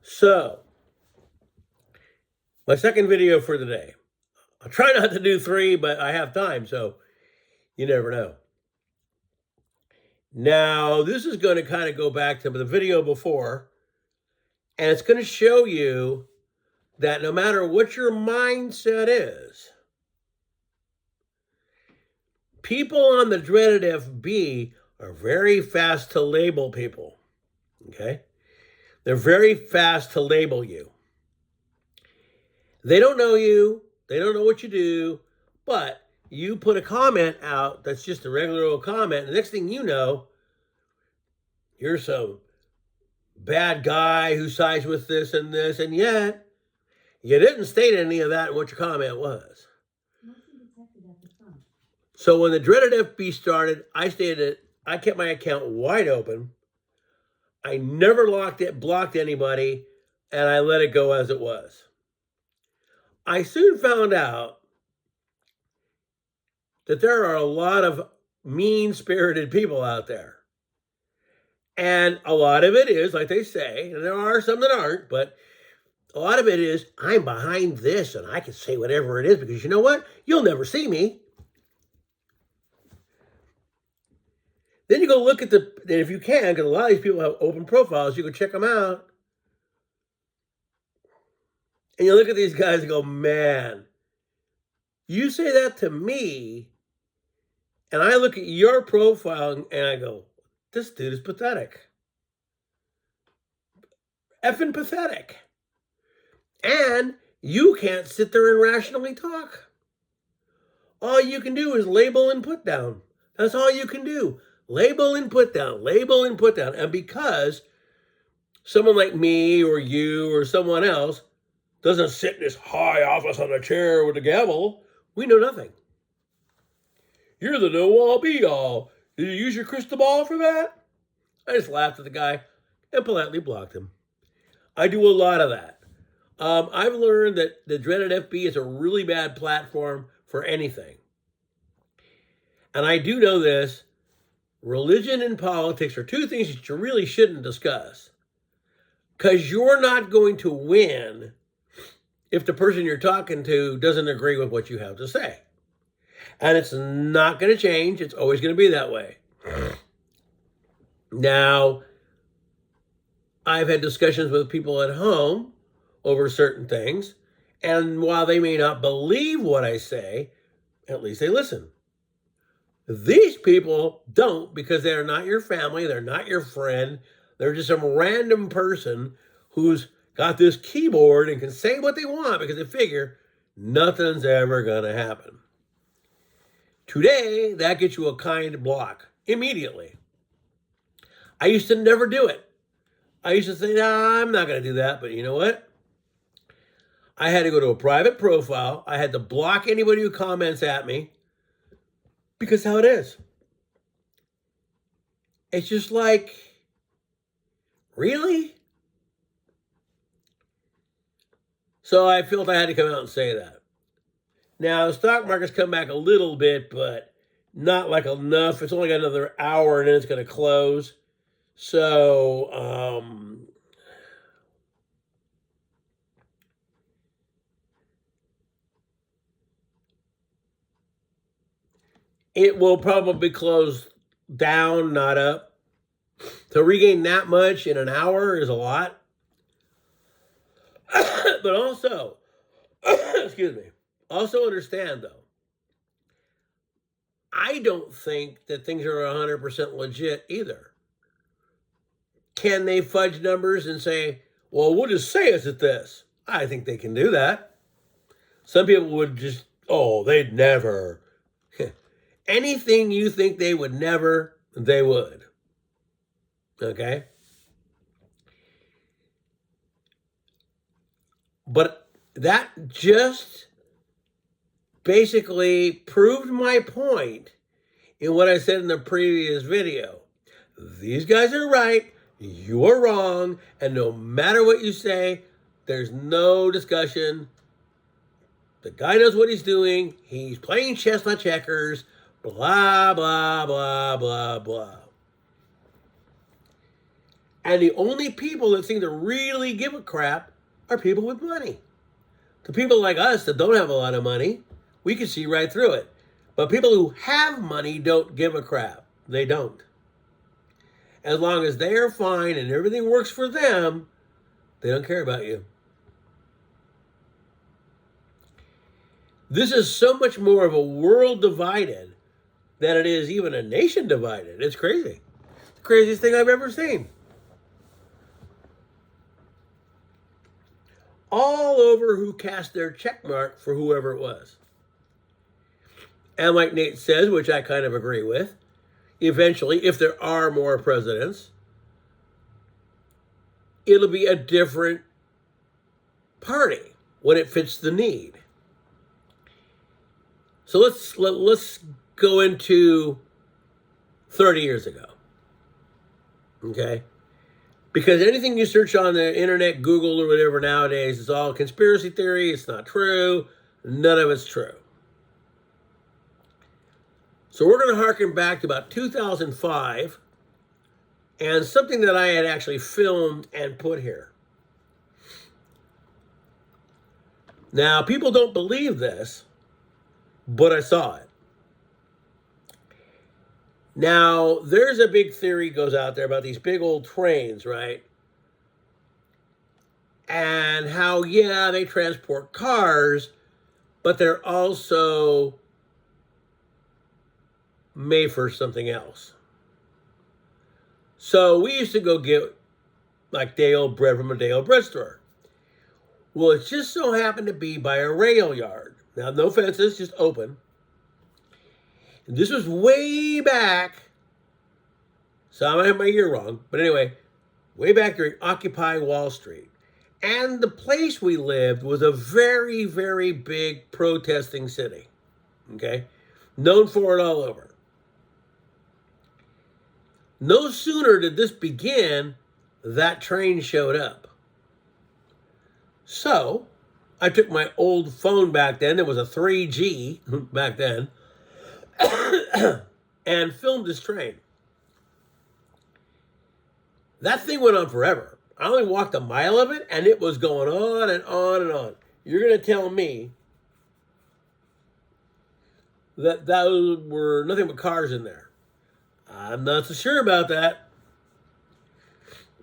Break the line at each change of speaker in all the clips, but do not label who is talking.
So, my second video for the day. I'll try not to do 3, but I have time, so you never know. Now, this is going to kind of go back to the video before, and it's going to show you that no matter what your mindset is, people on the dreaded FB are very fast to label people, okay? They're very fast to label you. They don't know you. They don't know what you do, but you put a comment out that's just a regular old comment. The next thing you know, you're some bad guy who sides with this, and yet you didn't state any of that in what your comment was. So when the dreaded FB started, I stated I kept my account wide open. I never blocked anybody, and I let it go as it was. I soon found out that there are a lot of mean-spirited people out there. And a lot of it is, like they say, and there are some that aren't, but a lot of it is, I'm behind this and I can say whatever it is because you know what? You'll never see me. Then you go look at if you can, because a lot of these people have open profiles, you can check them out. And you look at these guys and go, man, you say that to me, and I look at your profile and I go, this dude is pathetic. Effing pathetic. And you can't sit there and rationally talk. All you can do is label and put down. That's all you can do. Label and put down, label and put down. And because someone like me or you or someone else doesn't sit in this high office on a chair with a gavel, we know nothing. You're the know-all be-all. Did you use your crystal ball for that? I just laughed at the guy and politely blocked him. I do a lot of that. I've learned that the dreaded FB is a really bad platform for anything. And I do know this. Religion and politics are two things that you really shouldn't discuss. Because you're not going to win if the person you're talking to doesn't agree with what you have to say. And it's not going to change. It's always going to be that way. Now, I've had discussions with people at home over certain things. And while they may not believe what I say, at least they listen. These people don't, because they're not your family. They're not your friend. They're just some random person who's got this keyboard and can say what they want because they figure nothing's ever going to happen. Today, that gets you a kind block immediately. I used to never do it. I used to say, nah, I'm not going to do that. But you know what? I had to go to a private profile. I had to block anybody who comments at me because how it is. It's just like, really? So I felt I had to come out and say that. Now, the stock market's come back a little bit, but not like enough. It's only got another hour and then it's going to close. So, it will probably close down, not up. To regain that much in an hour is a lot. But also, excuse me, also understand though, I don't think that things are 100% legit either. Can they fudge numbers and say, well, we'll just say it's at this? I think they can do that. Some people would just, oh, they'd never. Anything you think they would never, they would. Okay? But that just basically proved my point in what I said in the previous video. These guys are right, you are wrong, and no matter what you say, there's no discussion. The guy knows what he's doing. He's playing chess, not checkers. Blah, blah, blah, blah, blah. And the only people that seem to really give a crap are people with money. The people like us that don't have a lot of money, we can see right through it. But people who have money don't give a crap. They don't. As long as they're fine and everything works for them, they don't care about you. This is so much more of a world divided than it is even a nation divided. It's crazy. It's the craziest thing I've ever seen. All over who cast their check mark for whoever it was. And like Nate says, which I kind of agree with, eventually, if there are more presidents, it'll be a different party when it fits the need. So let's go into 30 years ago. Okay? Because anything you search on the internet, Google or whatever nowadays, is all conspiracy theory. It's not true. None of it's true. So we're going to harken back to about 2005 and something that I had actually filmed and put here. Now, people don't believe this, but I saw it. Now, there's a big theory goes out there about these big old trains, right? And how, yeah, they transport cars, but they're also made for something else. So we used to go get like day-old bread from a day-old bread store. Well, it just so happened to be by a rail yard. Now, no fences, just open. And this was way back. So I might have my year wrong. But anyway, way back during Occupy Wall Street. And the place we lived was a very, very big protesting city. Okay? Known for it all over. No sooner did this begin, that train showed up. So, I took my old phone back then, it was a 3G back then, and filmed this train. That thing went on forever. I only walked a mile of it, and it was going on and on and on. You're going to tell me that those were nothing but cars in there. I'm not so sure about that.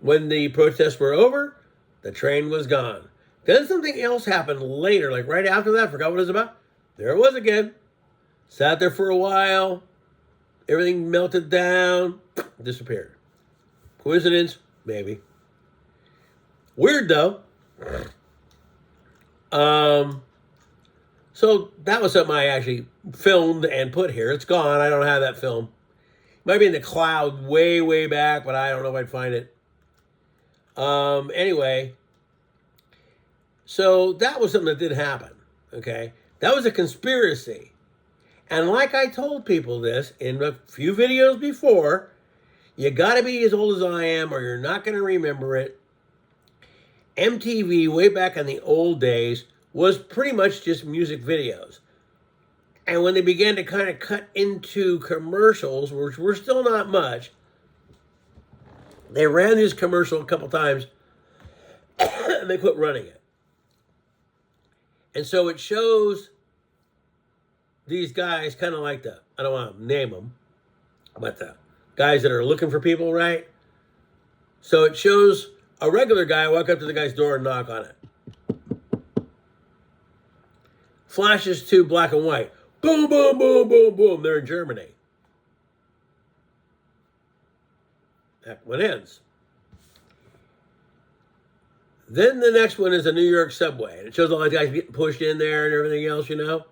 When the protests were over, the train was gone. Then something else happened later, like right after that. I forgot what it was about. There it was again. Sat there for a while. Everything melted down. Disappeared. Coincidence? Maybe. Weird though. So that was something I actually filmed and put here. It's gone. I don't have that film. Might be in the cloud way, way back, but I don't know if I'd find it. Anyway, so that was something that did happen, okay? That was a conspiracy. And like I told people this in a few videos before, you got to be as old as I am or you're not going to remember it. MTV, way back in the old days, was pretty much just music videos. And when they began to kind of cut into commercials, which were still not much, they ran this commercial a couple times and they quit running it. And so it shows these guys kind of like the, I don't want to name them, but the guys that are looking for people, right? So it shows a regular guy walk up to the guy's door and knock on it. Flashes to black and white. Boom, boom, boom, boom, boom. They're in Germany. That one ends. Then the next one is a New York subway. And it shows all the guys getting pushed in there and everything else, you know.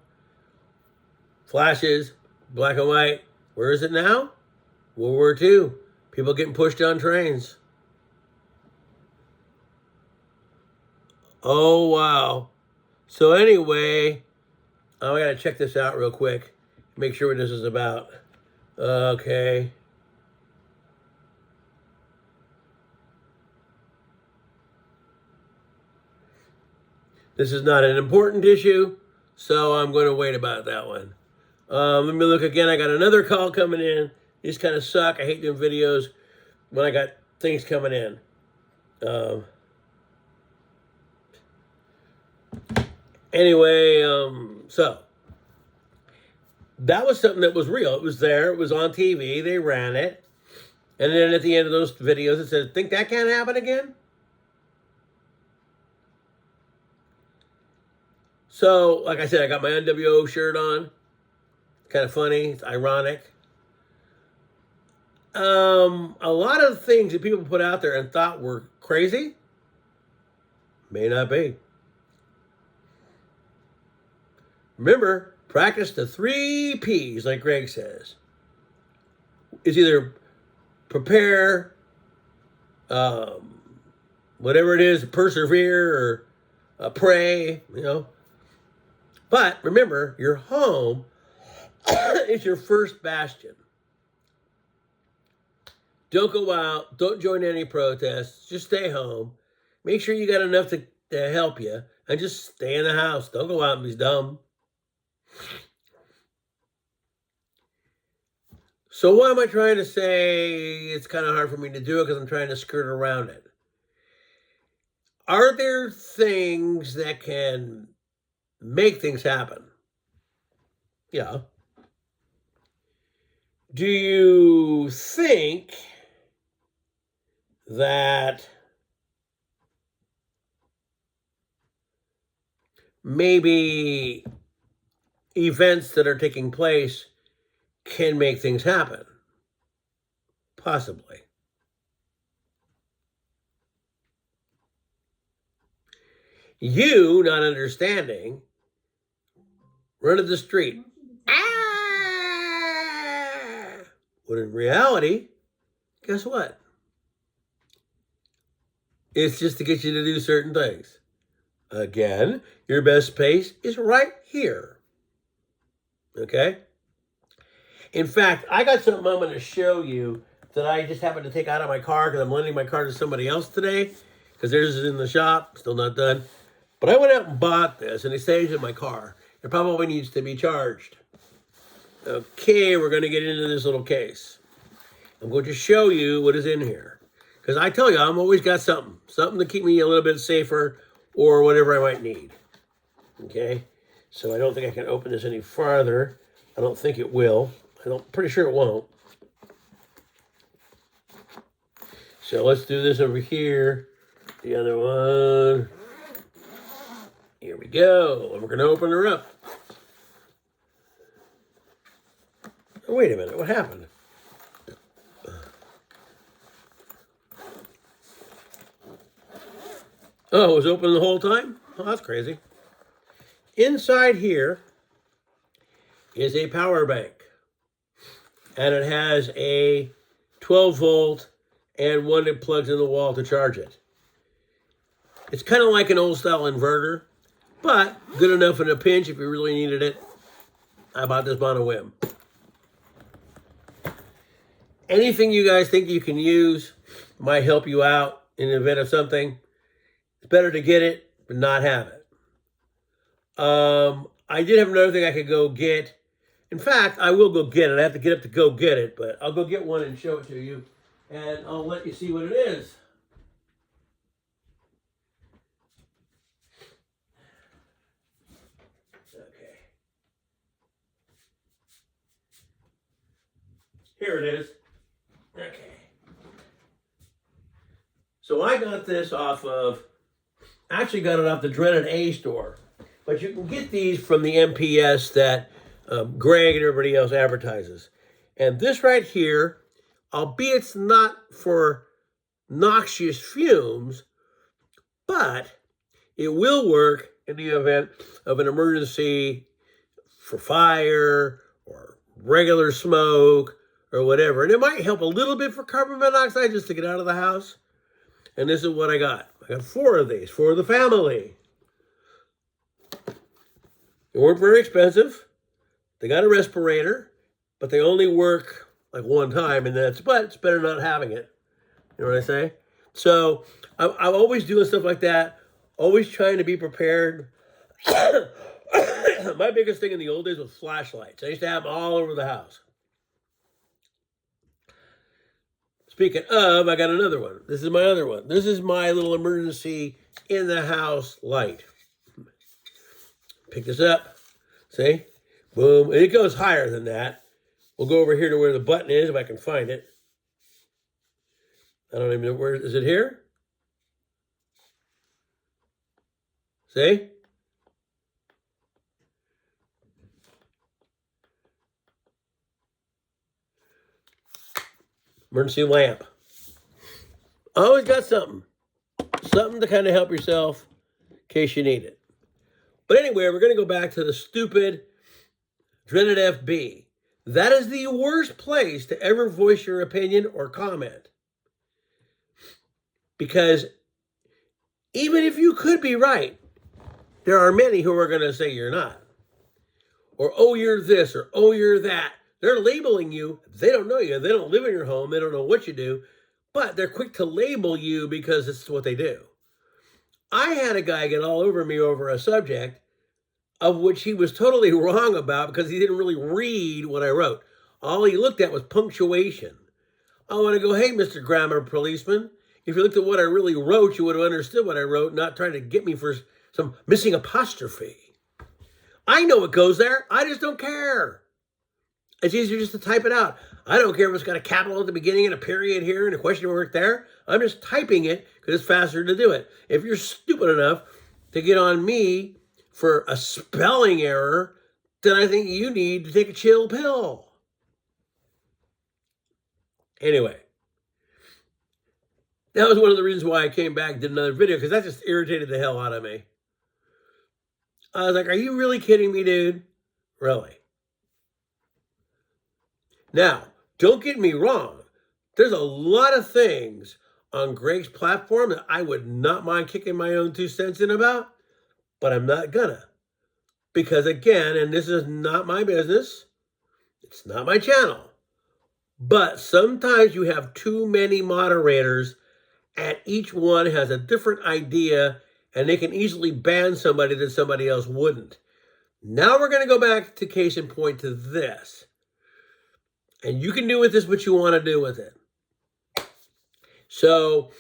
Flashes, black and white. Where is it now? World War II. People getting pushed on trains. Oh, wow. So anyway, I got to check this out real quick. Make sure what this is about. Okay. This is not an important issue, so I'm going to wait about that one. Let me look again. I got another call coming in. These kind of suck. I hate doing videos when I got things coming in. Anyway, so that was something that was real. It was there. It was on TV. They ran it. And then at the end of those videos, it said, think that can't happen again? So, like I said, I got my NWO shirt on. Kind of funny. It's ironic. A lot of things that people put out there and thought were crazy may not be. Remember, practice the 3 P's, like Greg says. It's either prepare, whatever it is, persevere, or pray, you know. But remember, your home is your first bastion. Don't go out. Don't join any protests. Just stay home. Make sure you got enough to help you. And just stay in the house. Don't go out and be dumb. So what am I trying to say? It's kind of hard for me to do it because I'm trying to skirt around it. Are there things that can make things happen? Yeah. Do you think that maybe events that are taking place can make things happen? Possibly. You, not understanding, run to the street. When in reality, guess what? It's just to get you to do certain things. Again, your best pace is right here. Okay? In fact, I got something I'm going to show you that I just happened to take out of my car because I'm lending my car to somebody else today because theirs is in the shop, still not done. But I went out and bought this, and it stays in my car. It probably needs to be charged. Okay, we're going to get into this little case. I'm going to show you what is in here. Because I tell you, I'm always got something to keep me a little bit safer or whatever I might need. Okay, so I don't think I can open this any farther. I don't think it will. Pretty sure it won't. So let's do this over here. The other one. Here we go. And we're going to open her up. Oh, wait a minute. What happened? Oh, it was open the whole time? Oh, that's crazy. Inside here is a power bank. And it has a 12 volt and one that plugs in the wall to charge it. It's kind of like an old style inverter, but good enough in a pinch if you really needed it. I bought this on a whim. Anything you guys think you can use might help you out in the event of something. It's better to get it, but not have it. I did have another thing I could go get. In fact, I will go get it. I have to get up to go get it, but I'll go get one and show it to you. And I'll let you see what it is. Okay. Here it is. Okay. So I got this actually got it off the dreaded A store. But you can get these from the MPS that Greg and everybody else advertises. And this right here, albeit it's not for noxious fumes, but it will work in the event of an emergency for fire or regular smoke or whatever. And it might help a little bit for carbon monoxide just to get out of the house. And this is what I got. I got 4 of these for the family. They weren't very expensive. They got a respirator, but they only work like one time, and but it's better not having it. You know what I say? So I'm always doing stuff like that, always trying to be prepared. My biggest thing in the old days was flashlights. I used to have them all over the house. Speaking of, I got another one. This is my other one. This is my little emergency in the house light. Pick this up. See? Boom. And it goes higher than that. We'll go over here to where the button is if I can find it. I don't even know where. Is it here? See? Emergency lamp. Always got something. Something to kind of help yourself in case you need it. But anyway, we're going to go back to the stupid, dreaded FB. That is the worst place to ever voice your opinion or comment. Because even if you could be right, there are many who are going to say you're not. Or, oh, you're this, or oh, you're that. They're labeling you. They don't know you. They don't live in your home. They don't know what you do. But they're quick to label you because it's what they do. I had a guy get all over me over a subject of which he was totally wrong about because he didn't really read what I wrote. All he looked at was punctuation. I want to go, hey, Mr. Grammar Policeman, if you looked at what I really wrote, you would have understood what I wrote, not trying to get me for some missing apostrophe. I know it goes there. I just don't care. It's easier just to type it out. I don't care if it's got a capital at the beginning and a period here and a question mark there. I'm just typing it because it's faster to do it. If you're stupid enough to get on me for a spelling error, then I think you need to take a chill pill. Anyway, that was one of the reasons why I came back and did another video, because that just irritated the hell out of me. I was like, are you really kidding me, dude? Really? Now, don't get me wrong. There's a lot of things on Greg's platform that I would not mind kicking my own 2 cents in about, but I'm not gonna. Because again, and this is not my business, it's not my channel, but sometimes you have too many moderators and each one has a different idea and they can easily ban somebody that somebody else wouldn't. Now we're going to go back to case in point to this. And you can do with this what you want to do with it. So,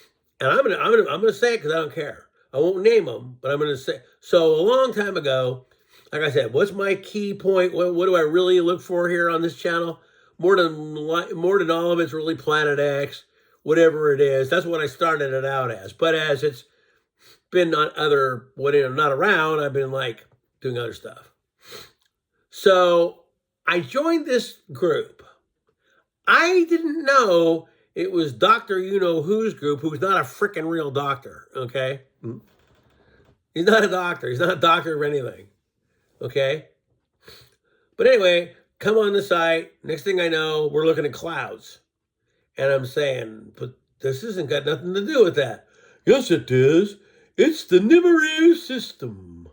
and I'm gonna say it because I don't care. I won't name them, but I'm going to say. So a long time ago, like I said, what's my key point? What do I really look for here on this channel? More than all of it's really Planet X, whatever it is. That's what I started it out as. But as it's been on other, when I'm not around, I've been like doing other stuff. So I joined this group. I didn't know it was Dr. You-know-who's group, who's not a freaking real doctor, okay? He's not a doctor. He's not a doctor of anything, okay? But anyway, come on the site. Next thing I know, we're looking at clouds. And I'm saying, but this hasn't got nothing to do with that. Yes, it does. It's the Nibiru system.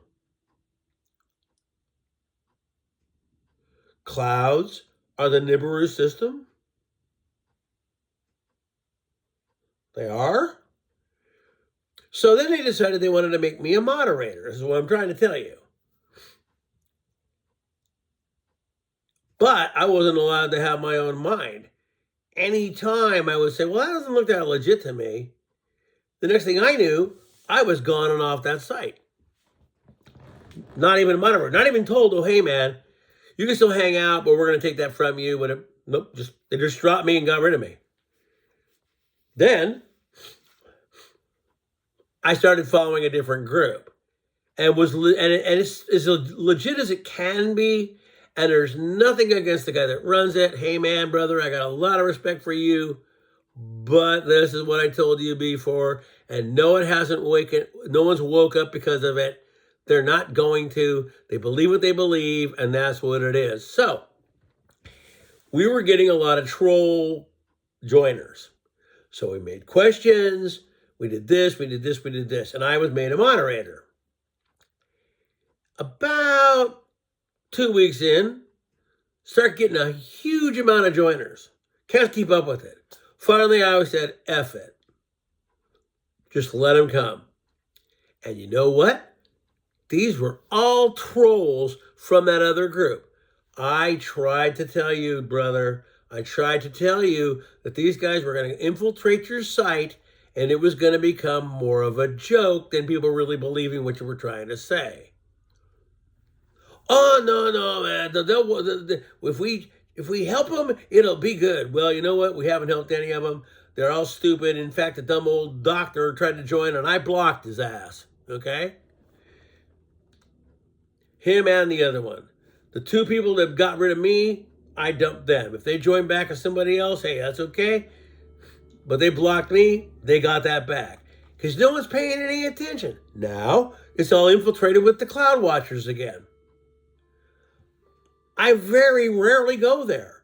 Clouds are the Nibiru system? They are? So then they decided they wanted to make me a moderator. This is what I'm trying to tell you. But I wasn't allowed to have my own mind. Anytime I would say, well, that doesn't look that legit to me, the next thing I knew, I was gone and off that site. Not even a moderator. Not even told, oh, hey, man, you can still hang out, but we're going to take that from you. Nope, they just dropped me and got rid of me. Then I started following a different group, and it's as legit as it can be. And there's nothing against the guy that runs it. Hey, man, brother, I got a lot of respect for you, but this is what I told you before, and no one's woke up because of it. They're not going to. They believe what they believe, and that's what it is. So we were getting a lot of troll joiners. So we made questions. We did this, we did this, we did this. And I was made a moderator. About 2 weeks in, start getting a huge amount of joiners. Can't keep up with it. Finally, I said, F it. Just let them come. And you know what? These were all trolls from that other group. I tried to tell you, brother, I tried to tell you that these guys were going to infiltrate your site and it was going to become more of a joke than people really believing what you were trying to say. Oh, no, man. If we help them, it'll be good. Well, you know what? We haven't helped any of them. They're all stupid. In fact, the dumb old doctor tried to join and I blocked his ass. Okay? Him and the other one. The two people that got rid of me, I dumped them. If they join back as somebody else, hey, that's okay. But they blocked me, they got that back. Because no one's paying any attention. Now, it's all infiltrated with the cloud watchers again. I very rarely go there.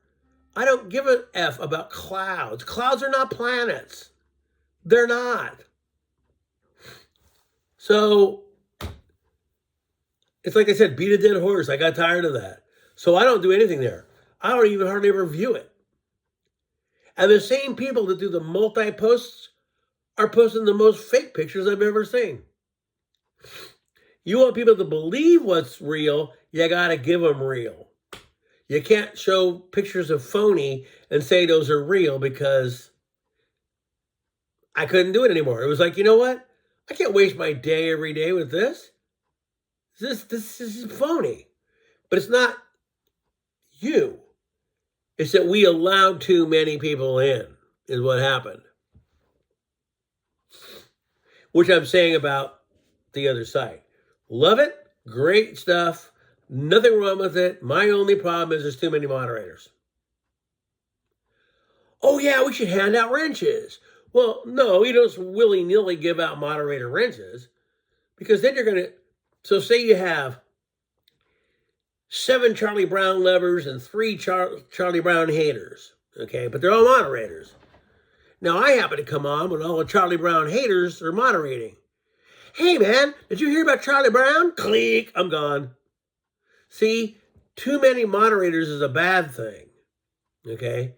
I don't give a F about clouds. Clouds are not planets. They're not. So, it's like I said, beat a dead horse. I got tired of that. So I don't do anything there. I don't even hardly ever view it. And the same people that do the multi-posts are posting the most fake pictures I've ever seen. You want people to believe what's real, you got to give them real. You can't show pictures of phony and say those are real because I couldn't do it anymore. It was like, you know what? I can't waste my day every day with this. This is phony. But it's not you. It's that we allowed too many people in, is what happened. Which I'm saying about the other side. Love it. Great stuff. Nothing wrong with it. My only problem is there's too many moderators. Oh, yeah, we should hand out wrenches. Well, no, you don't willy-nilly give out moderator wrenches because then you're going to... So say you have 7 Charlie Brown lovers and 3 Charlie Brown haters, okay? But they're all moderators. Now, I happen to come on when all the Charlie Brown haters are moderating. Hey, man, did you hear about Charlie Brown? Click, I'm gone. See, too many moderators is a bad thing, okay?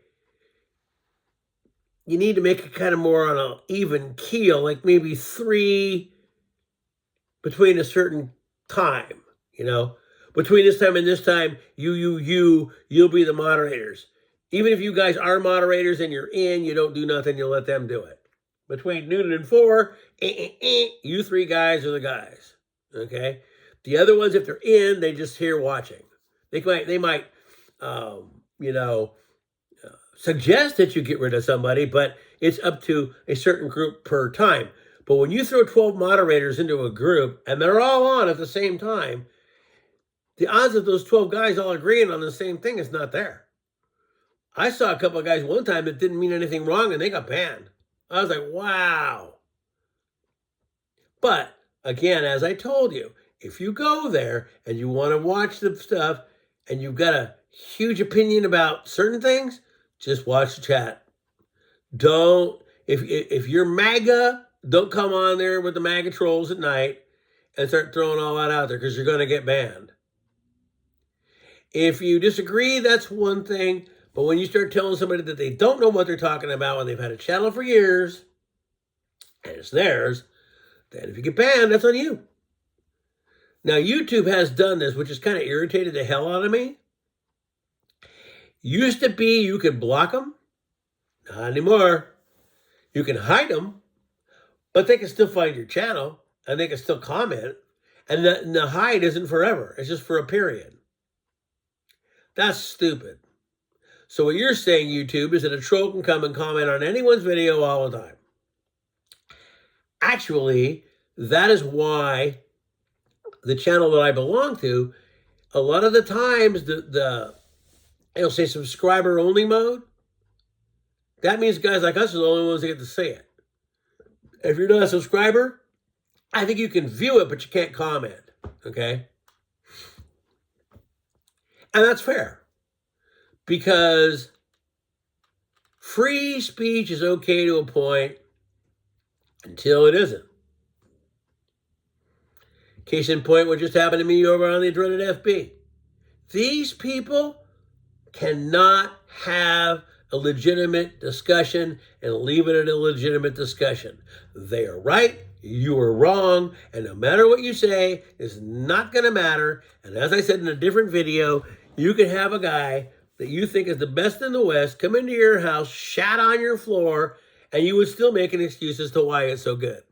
You need to make it kind of more on an even keel, like maybe 3 between a certain time, you know? Between this time and this time, you'll be the moderators. Even if you guys are moderators and you're in, you don't do nothing, you let them do it. Between noon and 4, you 3 guys are the guys, okay? The other ones, if they're in, they just here watching. They might suggest that you get rid of somebody, but it's up to a certain group per time. But when you throw 12 moderators into a group and they're all on at the same time, the odds of those 12 guys all agreeing on the same thing is not there. I saw a couple of guys one time that didn't mean anything wrong and they got banned. I was like, wow. But again, as I told you, if you go there and you want to watch the stuff and you've got a huge opinion about certain things, just watch the chat. If you're MAGA, don't come on there with the MAGA trolls at night and start throwing all that out there because you're going to get banned. If you disagree, that's one thing. But when you start telling somebody that they don't know what they're talking about when they've had a channel for years, and it's theirs, then if you get banned, that's on you. Now, YouTube has done this, which has kind of irritated the hell out of me. Used to be you could block them. Not anymore. You can hide them, but they can still find your channel, and they can still comment. And the hide isn't forever. It's just for a period. That's stupid. So what you're saying, YouTube, is that a troll can come and comment on anyone's video all the time. Actually, that is why the channel that I belong to, a lot of the times, it'll say subscriber only mode. That means guys like us are the only ones that get to see it. If you're not a subscriber, I think you can view it, but you can't comment, okay? And that's fair. Because free speech is okay to a point until it isn't. Case in point, what just happened to me over on the dreaded FB. These people cannot have a legitimate discussion and leave it at a legitimate discussion. They are right, you are wrong, and no matter what you say, it's not going to matter. And as I said in a different video, you can have a guy that you think is the best in the West come into your house, shat on your floor, and you would still make an excuse as to why it's so good.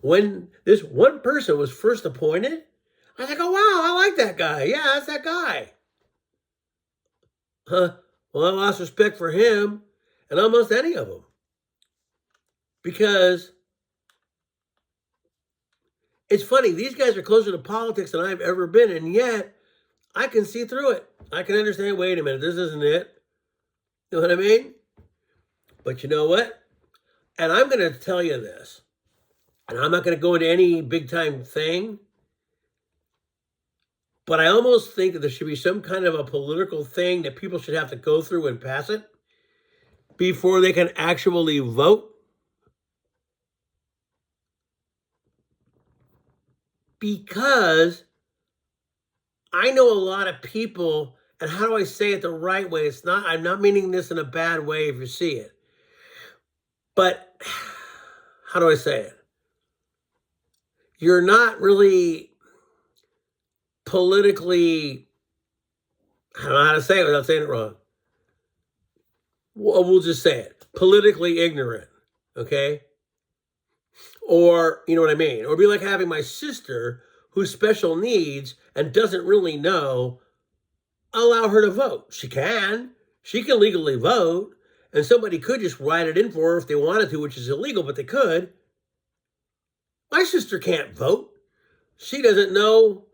When this one person was first appointed, I was like, oh, wow, I like that guy. Yeah, that's that guy. Huh? Well, I lost respect for him and almost any of them because it's funny. These guys are closer to politics than I've ever been, and yet I can see through it. I can understand, wait a minute, this isn't it. You know what I mean? But you know what? And I'm going to tell you this, and I'm not going to go into any big time thing, but I almost think that there should be some kind of a political thing that people should have to go through and pass it before they can actually vote. Because I know a lot of people, and how do I say it the right way? I'm not meaning this in a bad way if you see it. But how do I say it? You're not really politically, I don't know how to say it without saying it wrong. Well, we'll just say it, politically ignorant, okay? Or, you know what I mean? Or it'd be like having my sister who's special needs and doesn't really know, allow her to vote. She can legally vote, and somebody could just write it in for her if they wanted to, which is illegal, but they could. My sister can't vote. She doesn't know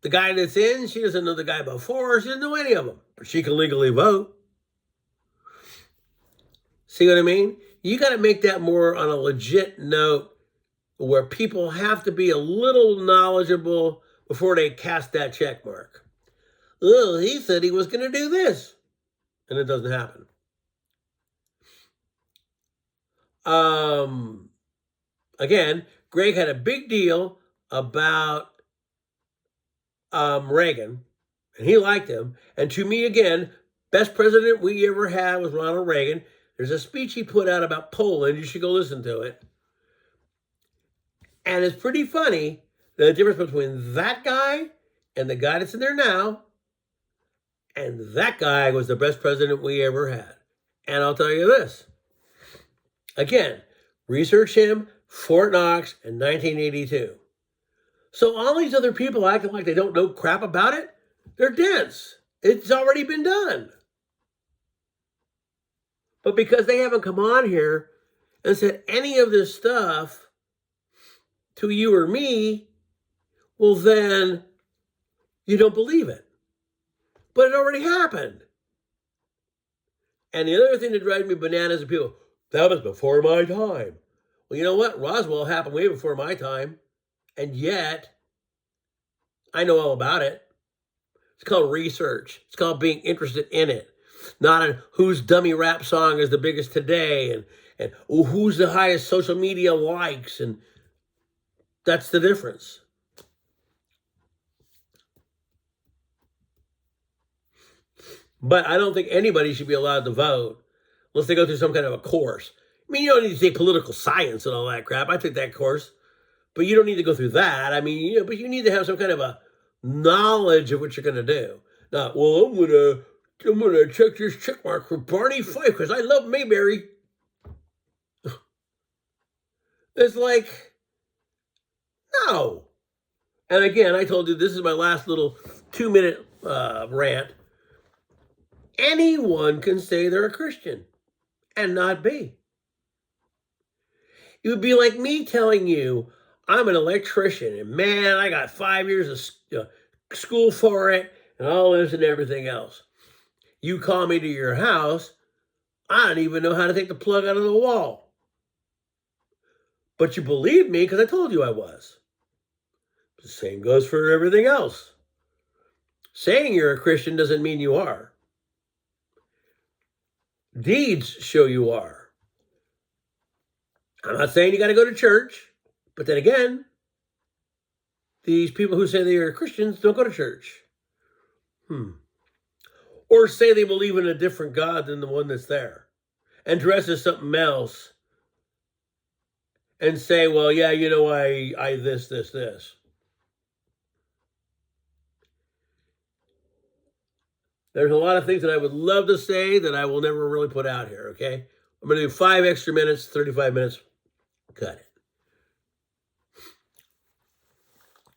the guy that's in. She doesn't know the guy before. She doesn't know any of them, but she can legally vote. See what I mean? You got to make that more on a legit note where people have to be a little knowledgeable before they cast that check mark. Oh, he said he was going to do this, and it doesn't happen. Again, Greg had a big deal about Reagan, and he liked him. And to me, again, best president we ever had was Ronald Reagan. There's a speech he put out about Poland. You should go listen to it. And it's pretty funny the difference between that guy and the guy that's in there now. And that guy was the best president we ever had. And I'll tell you this. Again, research him, Fort Knox in 1982. So all these other people acting like they don't know crap about it, they're dense. It's already been done. But because they haven't come on here and said any of this stuff to you or me, well, then you don't believe it. But it already happened. And the other thing that drives me bananas is people, that was before my time. Well, you know what? Roswell happened way before my time. And yet, I know all about it. It's called research. It's called being interested in it. Not on whose dummy rap song is the biggest today and who's the highest social media likes. And that's the difference. But I don't think anybody should be allowed to vote unless they go through some kind of a course. I mean, you don't need to take political science and all that crap. I took that course. But you don't need to go through that. I mean, but you need to have some kind of a knowledge of what you're going to do. Not, well, I'm gonna check this check mark for Barney Fife because I love Mayberry. It's like, no. And again, I told you this is my last little 2-minute rant. Anyone can say they're a Christian and not be. It would be like me telling you I'm an electrician and man, I got 5 years of school for it and all this and everything else. You call me to your house, I don't even know how to take the plug out of the wall. But you believe me because I told you I was. The same goes for everything else. Saying you're a Christian doesn't mean you are. Deeds show you are. I'm not saying you got to go to church, but then again, these people who say they are Christians don't go to church. Or say they believe in a different God than the one that's there and dress as something else and say, well, yeah, you know, I this. There's a lot of things that I would love to say that I will never really put out here, okay? I'm going to do 5 extra minutes, 35 minutes. Cut it.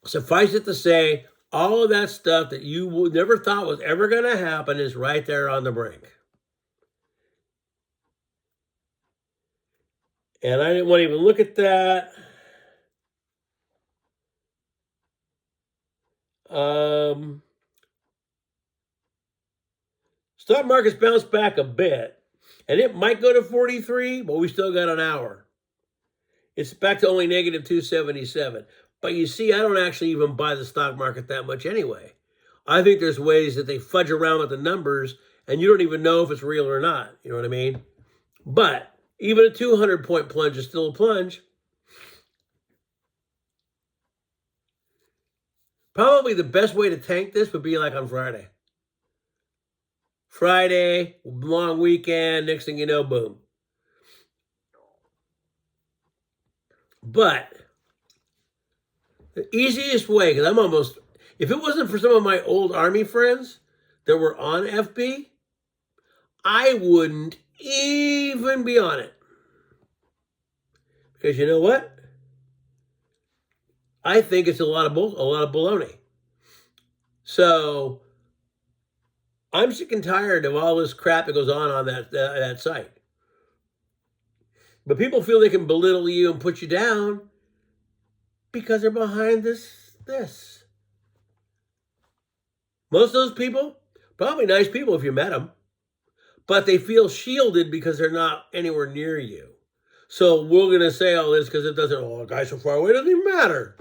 Suffice it to say, all of that stuff that you never thought was ever going to happen is right there on the brink. And I didn't want to even look at that. Stock market's bounced back a bit, and it might go to 43, but we still got an hour. It's back to only negative 277. But you see, I don't actually even buy the stock market that much anyway. I think there's ways that they fudge around with the numbers, and you don't even know if it's real or not. You know what I mean? But even a 200-point plunge is still a plunge. Probably the best way to tank this would be like on Friday. Friday, long weekend, next thing you know, boom. But the easiest way, because if it wasn't for some of my old Army friends that were on FB, I wouldn't even be on it. Because you know what? I think it's a lot of baloney. So I'm sick and tired of all this crap that goes on that site. But people feel they can belittle you and put you down because they're behind this. Most of those people, probably nice people if you met them, but they feel shielded because they're not anywhere near you. So we're going to say all this because it doesn't, oh, guy's so far away, it doesn't even matter.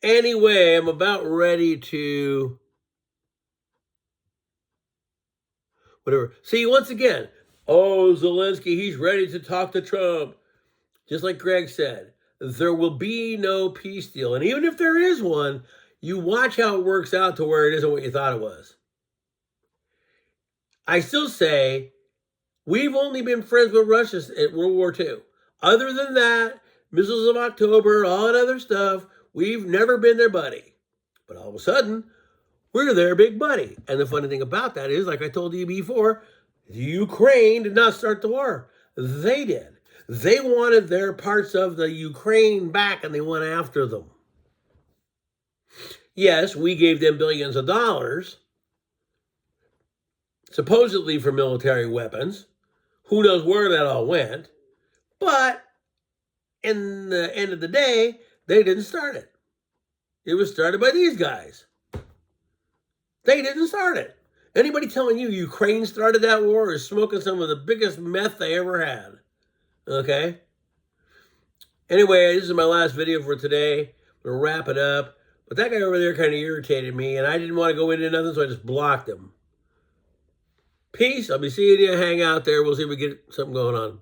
Anyway, I'm about ready to whatever. See, once again, oh, Zelensky, he's ready to talk to Trump. Just like Greg said, there will be no peace deal. And even if there is one, you watch how it works out to where it isn't what you thought it was. I still say we've only been friends with Russia at World War II. Other than that, missiles of October, all that other stuff, we've never been their buddy. But all of a sudden, we're their big buddy. And the funny thing about that is, like I told you before, Ukraine did not start the war. They did. They wanted their parts of the Ukraine back, and they went after them. Yes, we gave them billions of dollars, supposedly for military weapons. Who knows where that all went? But in the end of the day, they didn't start it. It was started by these guys. They didn't start it. Anybody telling you Ukraine started that war is smoking some of the biggest meth they ever had. Okay? Anyway, this is my last video for today. I'm going to wrap it up. But that guy over there kind of irritated me, and I didn't want to go into nothing, so I just blocked him. Peace. I'll be seeing you. Hang out there. We'll see if we get something going on.